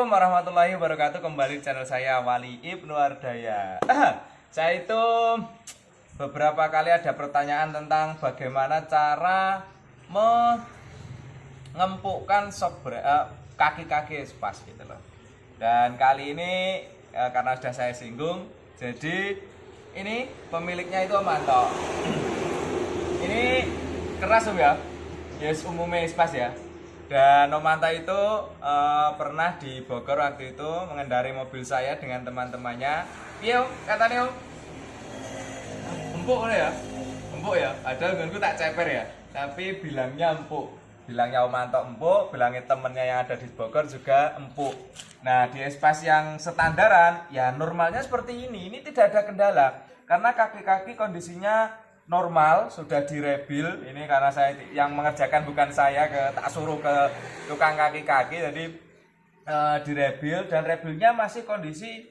Assalamualaikum warahmatullahi wabarakatuh. Kembali di channel saya Wali Ibnu Ardaya. Saya itu beberapa kali ada pertanyaan tentang bagaimana cara mengempukkan kaki-kaki espas gitu loh. Dan kali ini karena sudah saya singgung, jadi ini pemiliknya itu Om Anto. Ini keras ya, yes umumnya espas ya. Dan Om Anto itu pernah di Bogor waktu itu mengendarai mobil saya dengan teman-temannya. Iya katanya Om, empuk ya, empuk ya. Padahal gue tak ceper ya, tapi bilangnya empuk. Bilangnya Om Anto empuk, bilangnya temennya yang ada di Bogor juga empuk. Nah di espas yang standaran ya normalnya seperti ini tidak ada kendala karena kaki-kaki kondisinya normal, sudah direbil. Ini karena saya yang mengerjakan, bukan saya, tak suruh ke tukang kaki-kaki, jadi direbil dan rebilnya masih kondisi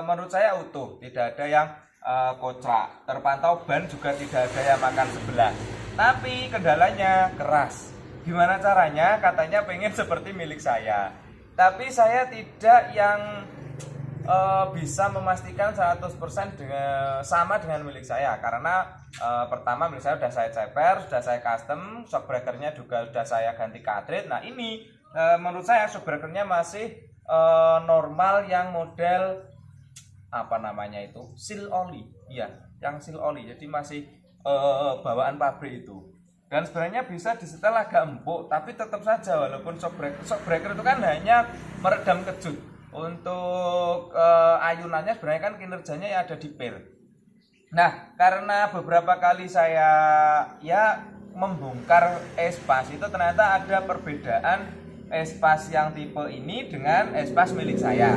menurut saya utuh, tidak ada yang kocrak, terpantau ban juga tidak ada yang makan sebelah. Tapi kendalanya keras. Gimana caranya? Katanya pengen seperti milik saya, tapi saya tidak yang bisa memastikan 100% sama dengan milik saya karena pertama milik saya sudah saya ceper, sudah saya custom, shock breakernya juga sudah saya ganti cartridge. Nah ini menurut saya shock breakernya masih normal yang model apa namanya itu, seal oli, iya yang seal oli, jadi masih bawaan pabrik itu. Dan sebenarnya bisa disetel agak empuk, tapi tetap saja walaupun shock breaker itu kan hanya meredam kejut. Untuk ayunannya sebenarnya kan kinerjanya ya ada di per. Nah karena beberapa kali saya ya membongkar espas itu ternyata ada perbedaan espas yang tipe ini dengan espas milik saya,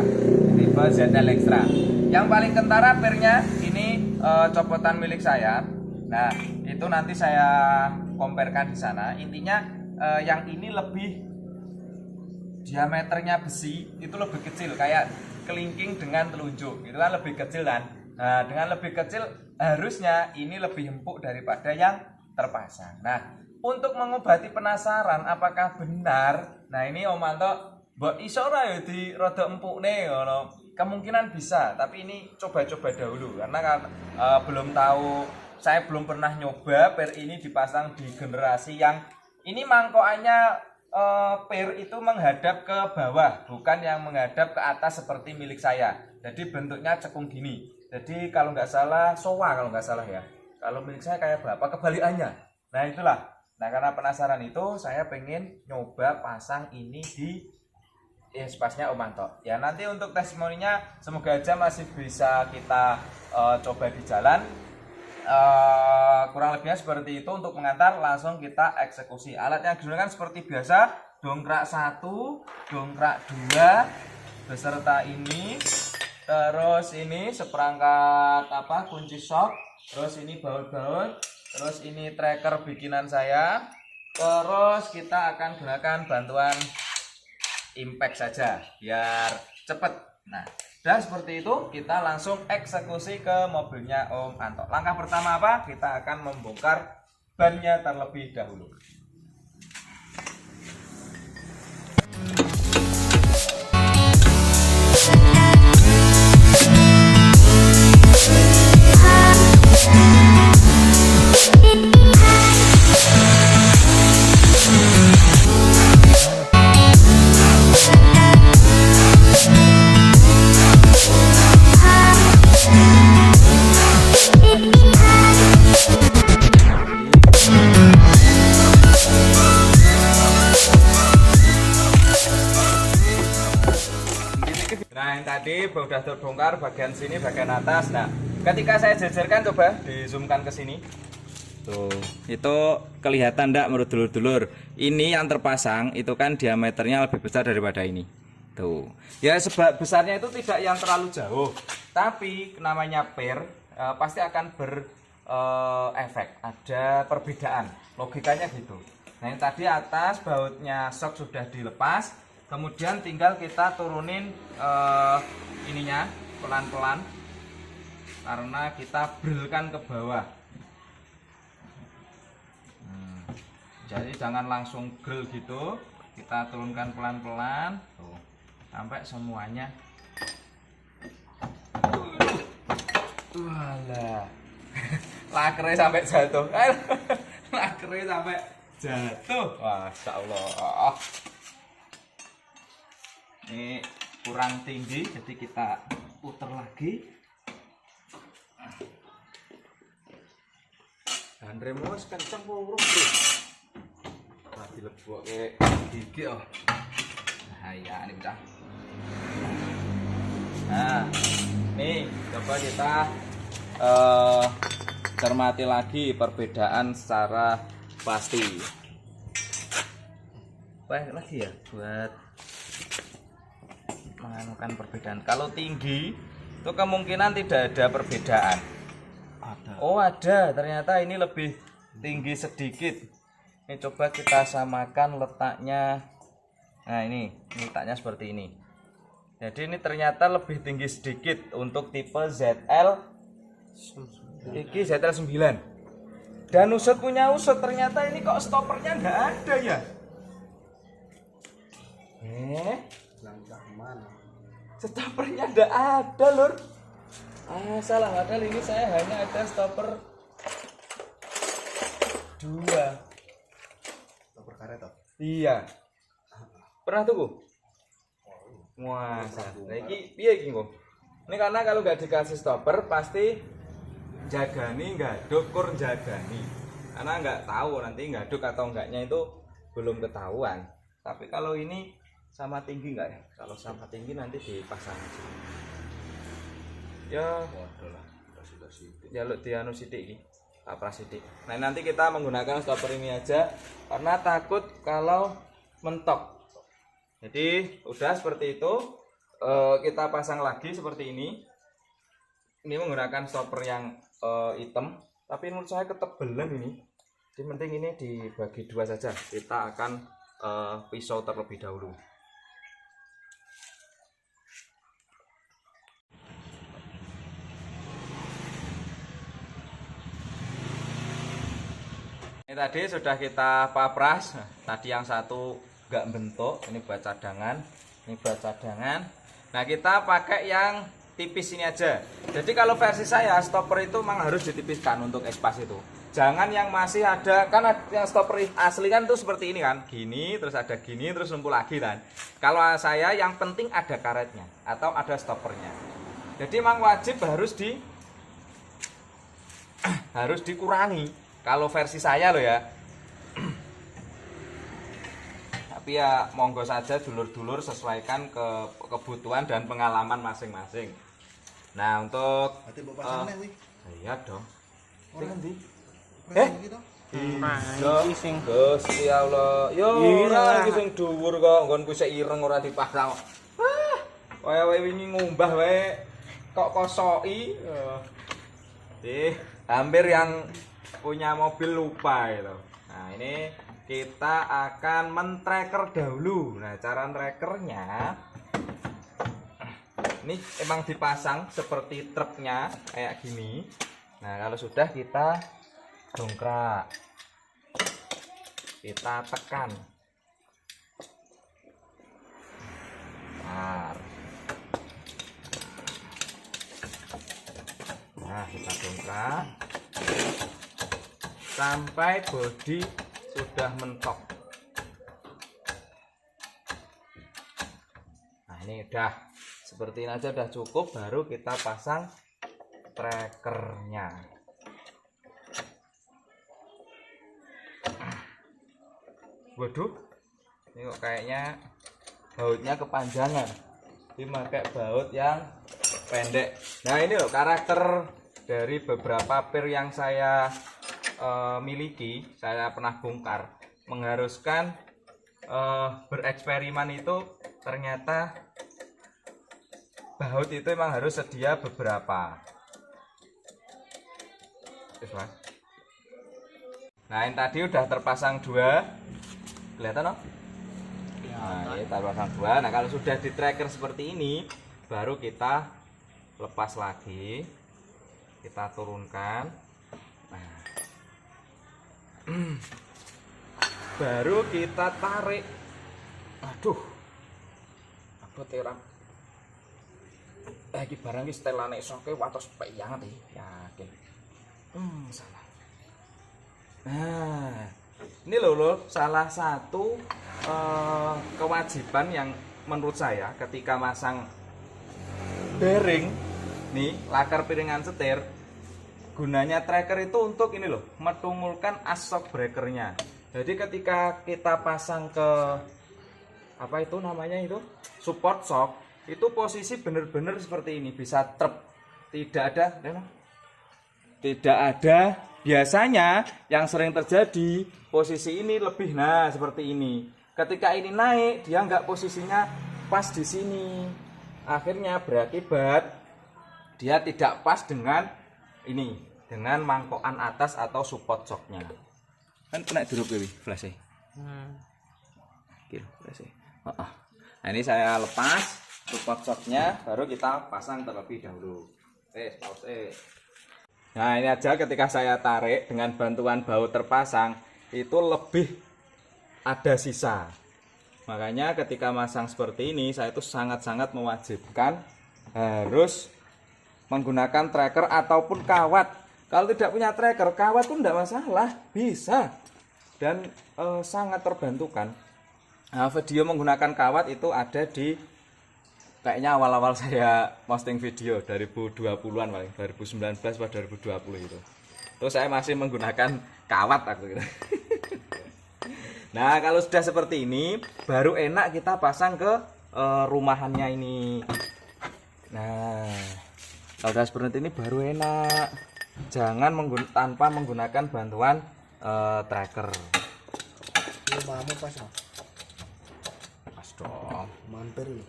tipe ZL Extra. Yang paling kentara pernya ini copotan milik saya. Nah itu nanti saya comparekan di sana. Intinya yang ini lebih diameternya besi itu lebih kecil, kayak kelingking dengan telunjuk itu kan lebih kecil kan. Nah dengan lebih kecil harusnya ini lebih empuk daripada yang terpasang. Nah untuk mengobati penasaran apakah benar, nah ini Om Anto mbok iso ora ya di rada empuk nih, kemungkinan bisa, tapi ini coba-coba dahulu karena belum tahu, saya belum pernah nyoba per ini dipasang di generasi yang ini mangkokannya per itu menghadap ke bawah, bukan yang menghadap ke atas seperti milik saya. Jadi bentuknya cekung gini. Jadi kalau nggak salah sowa, kalau nggak salah ya. Kalau milik saya kayak berapa kebalikannya. Nah itulah. Nah karena penasaran itu saya pengen nyoba pasang ini di espasnya Om Anto. Ya nanti untuk testimoninya semoga aja masih bisa kita coba di jalan. Kurang lebihnya seperti itu. Untuk mengantar langsung kita eksekusi. Alat yang digunakan seperti biasa, dongkrak 1, dongkrak 2 beserta ini, terus ini seperangkat kunci shock, terus ini baut-baut, terus ini tracker bikinan saya, terus kita akan gunakan bantuan impact saja biar cepet. Nah dan seperti itu kita langsung eksekusi ke mobilnya Om Anto. Langkah pertama apa? Kita akan membongkar bannya terlebih dahulu. Nah yang tadi sudah terbongkar bagian sini, bagian atas. Nah ketika saya jajarkan, coba di zoomkan ke sini. Tuh, itu kelihatan enggak menurut dulur-dulur? Ini yang terpasang itu kan diameternya lebih besar daripada ini. Tuh. Ya sebab besarnya itu tidak yang terlalu jauh. Tapi namanya per pasti akan berefek. Ada perbedaan. Logikanya gitu. Nah yang tadi atas bautnya shock sudah dilepas. Kemudian tinggal kita turunin ininya pelan-pelan karena kita brilkan ke bawah. Jadi jangan langsung grill gitu, kita turunkan pelan-pelan. Tuh. sampai semuanya. Walah. Lakernya sampai jatuh. Lakernya sampai jatuh. Masya Allah. Ini kurang tinggi, jadi kita putar lagi. Dan remus kenceng purung bro. Tadi lebok kayak gigi oh. Nah ya ini pecah. Nah nih coba kita cermati lagi perbedaan secara pasti. Baik lagi ya buat menganukan perbedaan. Kalau tinggi itu kemungkinan tidak ada perbedaan. Oh ada, ternyata ini lebih tinggi sedikit. Ini coba kita samakan letaknya. Nah ini letaknya seperti ini. Jadi ini ternyata lebih tinggi sedikit untuk tipe ZL. Ini ZL 9. Dan Usut punya Usut, ternyata ini kok stoppernya nggak ada ya. Stoppernya nggak ada lur. Salah, padahal ini saya hanya ada stopper 2. Stopper karet toh? Iya. Pernah tuh? Wah, nah ini piye iki kok? Ini karena kalau nggak dikasih stopper pasti jagani ngaduk kur jagani. Karena nggak tahu nanti ngaduk atau enggaknya itu belum ketahuan. Tapi kalau ini sama tinggi nggak ya? Kalau sama tinggi nanti dipasang aja. Ya, jaluk dianu sidik iki. Sidik. Nah, nanti kita menggunakan stopper ini aja karena takut kalau mentok. Jadi, udah seperti itu. Kita pasang lagi seperti ini. Ini menggunakan stopper yang hitam, tapi menurut saya ketebelan ini. Jadi penting ini dibagi 2 saja. Kita akan pisau terlebih dahulu. Ini tadi sudah kita papras. Tadi yang satu nggak bentuk, ini buat cadangan, ini buat cadangan. Nah kita pakai yang tipis ini aja. Jadi kalau versi saya stopper itu memang harus ditipiskan untuk espas itu. Jangan yang masih ada, kan yang stopper asli kan tuh seperti ini kan, gini terus ada gini terus numpuk lagi kan. Kalau saya yang penting ada karetnya atau ada stoppernya. Jadi memang wajib harus dikurangi. Kalau versi saya loh ya. Tapi ya monggo saja dulur-dulur sesuaikan kebutuhan dan pengalaman masing-masing. Nah untuk iya dong. Ndi? Iki sing Gusti Allah. Yo ora iki sing dhuwur kok nggonku sik ireng ora dipasang. Wae wingi ngumbah wae kok kosoki. Hampir yang punya mobil lupa itu. Nah ini kita akan men-tracker dahulu. Nah cara trackernya ini emang dipasang seperti truknya kayak gini. Nah kalau sudah kita dongkrak, kita tekan. Nah kita dongkrak sampai bodi sudah mentok. Nah ini udah seperti ini aja udah cukup, baru kita pasang trackernya. Waduh, ini kok kayaknya bautnya kepanjangan. Ini pakai baut yang pendek. Nah ini loh karakter dari beberapa pir yang saya miliki, saya pernah bongkar, mengharuskan bereksperimen itu ternyata baut itu memang harus sedia beberapa. Nah ini tadi udah terpasang 2, kelihatan no? Nah ini terpasang 2. Nah kalau sudah di tracker seperti ini, baru kita lepas lagi, kita turunkan. Nah baru kita tarik. Aduh, boteran. Iki barang iki setelane soke watos peyanget iki. Yakin. Salah. Nah, ini loh salah satu kewajiban yang menurut saya ketika masang bearing nih lakar piringan setir, gunanya tracker itu untuk ini loh, metungulkan as shock breakernya. Jadi ketika kita pasang ke apa itu namanya itu support shock, itu posisi bener-bener seperti ini, bisa trep, tidak ada. Biasanya yang sering terjadi posisi ini lebih, nah seperti ini. Ketika ini naik, dia nggak posisinya pas di sini. Akhirnya berakibat dia tidak pas dengan ini, dengan mangkokan atas atau support shocknya. Kan kena dulu flash. Flash. Nah ini saya lepas support shocknya, baru kita pasang terlebih dahulu. Pause. Nah ini aja ketika saya tarik dengan bantuan baut terpasang itu lebih ada sisa. Makanya ketika masang seperti ini saya itu sangat-sangat mewajibkan harus menggunakan tracker ataupun kawat. Kalau tidak punya tracker, kawat pun tidak masalah, bisa. Dan sangat terbantukan. Nah, video menggunakan kawat itu ada di kayaknya awal-awal saya posting video 2020-an paling 2019 atau 2020 itu. Terus saya masih menggunakan kawat waktu itu. Nah, kalau sudah seperti ini baru enak kita pasang ke rumahannya ini. Nah, kalau sudah seperti ini baru enak. Jangan tanpa menggunakan bantuan tracker. Rumahmu pas no? Pas dong. Mampir nih.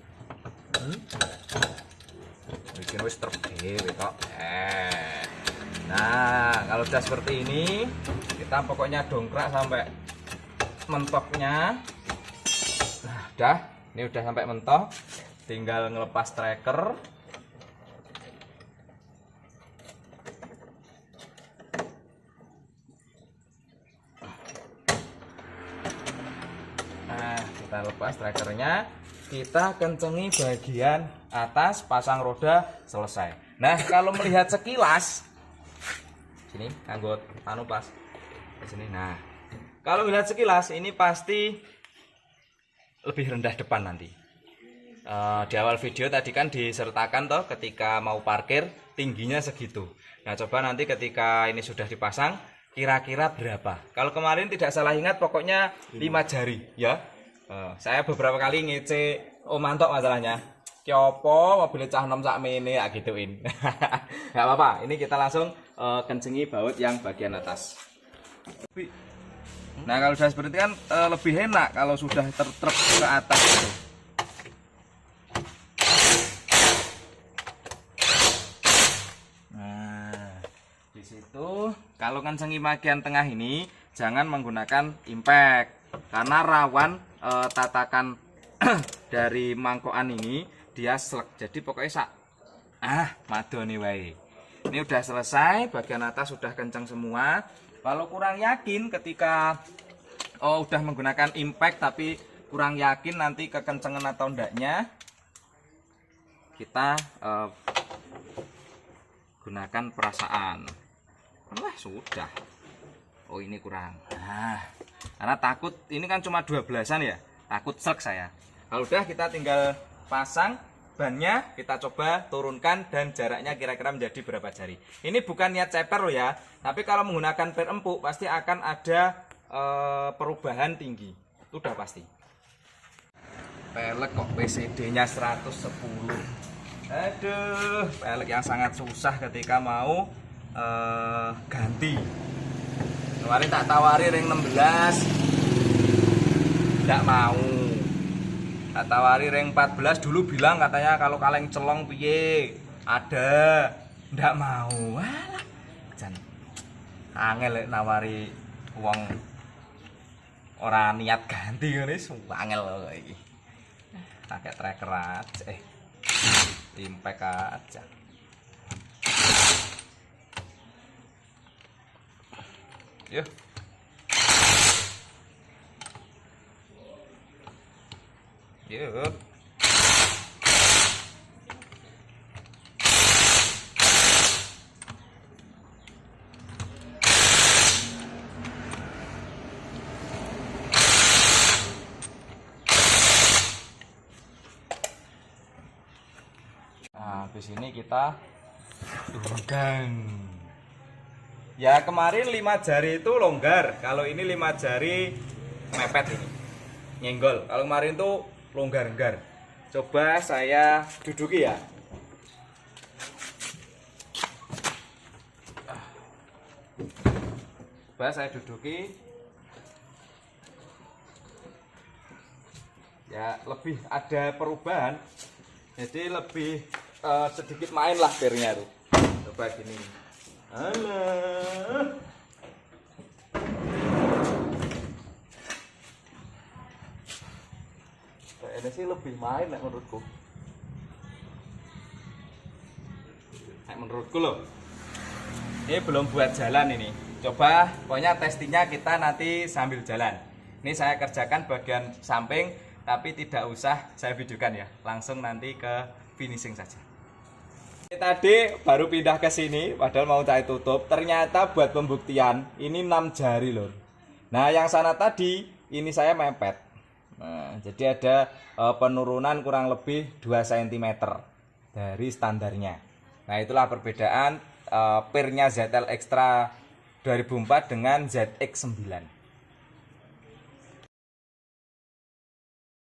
Bikin wis terdewe tok. Nah, kalau sudah seperti ini, kita pokoknya dongkrak sampai mentoknya. Nah, ini udah sampai mentok. Tinggal ngelepas tracker. Nah, kita lepas trackernya. Kita kencengi bagian atas, pasang roda, selesai. Nah, kalau melihat sekilas sini anggot anu pas di sini. Nah, kalau melihat sekilas ini pasti lebih rendah depan nanti. Di awal video tadi kan disertakan toh ketika mau parkir tingginya segitu. Nah, coba nanti ketika ini sudah dipasang kira-kira berapa. Kalau kemarin tidak salah ingat pokoknya 5 jari ya. Saya beberapa kali ngece, mantok masalahnya. Ki opo mobil cah nom sakmene ya gituin. Enggak apa-apa. Ini kita langsung kencengi baut yang bagian atas. Nah, kalau sudah seperti itu kan lebih enak kalau sudah tertrep ke atas gitu. Nah, di situ kalau kencengi bagian tengah ini jangan menggunakan impact karena rawan tatakan dari mangkokan ini dia slek. Jadi pokoknya madoni wae. Ini udah selesai, bagian atas sudah kencang semua. Kalau kurang yakin ketika udah menggunakan impact tapi kurang yakin nanti kekencengan atau enggaknya, kita gunakan perasaan. Wah, sudah. Oh, ini kurang. Nah, karena takut ini kan cuma 12-an ya. Takut slek saya. Kalau udah kita tinggal pasang bannya, kita coba turunkan dan jaraknya kira-kira menjadi berapa jari. Ini bukan niat ceper loh ya. Tapi kalau menggunakan per empuk pasti akan ada perubahan tinggi. Itu udah pasti. Pelek kok PCD-nya 110. Aduh, pelek yang sangat susah ketika mau ganti. Kemarin tak tawari ring 16. Tidak mau. Tak tawari ring 14 dulu bilang katanya kalau kaleng celong piye ada. Tidak mau. Walah. Jan. Angel nawari uang orang niat ganti ngene angel iki. Pakai tracker aja. Impact aja. Yuk. Yuk. habis ini kita turunkan. Ya kemarin 5 jari itu longgar, kalau ini 5 jari mepet ini, nyenggol. Kalau kemarin tuh longgar-longgar. Coba saya duduki ya. Coba saya duduki. Ya lebih ada perubahan. Jadi lebih sedikit main lah pirnya tuh. Coba gini. Alah. Ini sih lebih main lah menurutku. Menurutku loh. Ini belum buat jalan ini. Coba pokoknya testingnya kita nanti sambil jalan. Ini saya kerjakan bagian samping, tapi tidak usah saya videokan ya. Langsung nanti ke finishing saja. Tadi baru pindah ke sini, padahal mau saya tutup. Ternyata buat pembuktian ini 6 jari loh. Nah yang sana tadi ini saya mepet. Nah, jadi ada penurunan kurang lebih 2 cm dari standarnya. Nah itulah perbedaan pirnya ZL Extra 2004 dengan ZX9.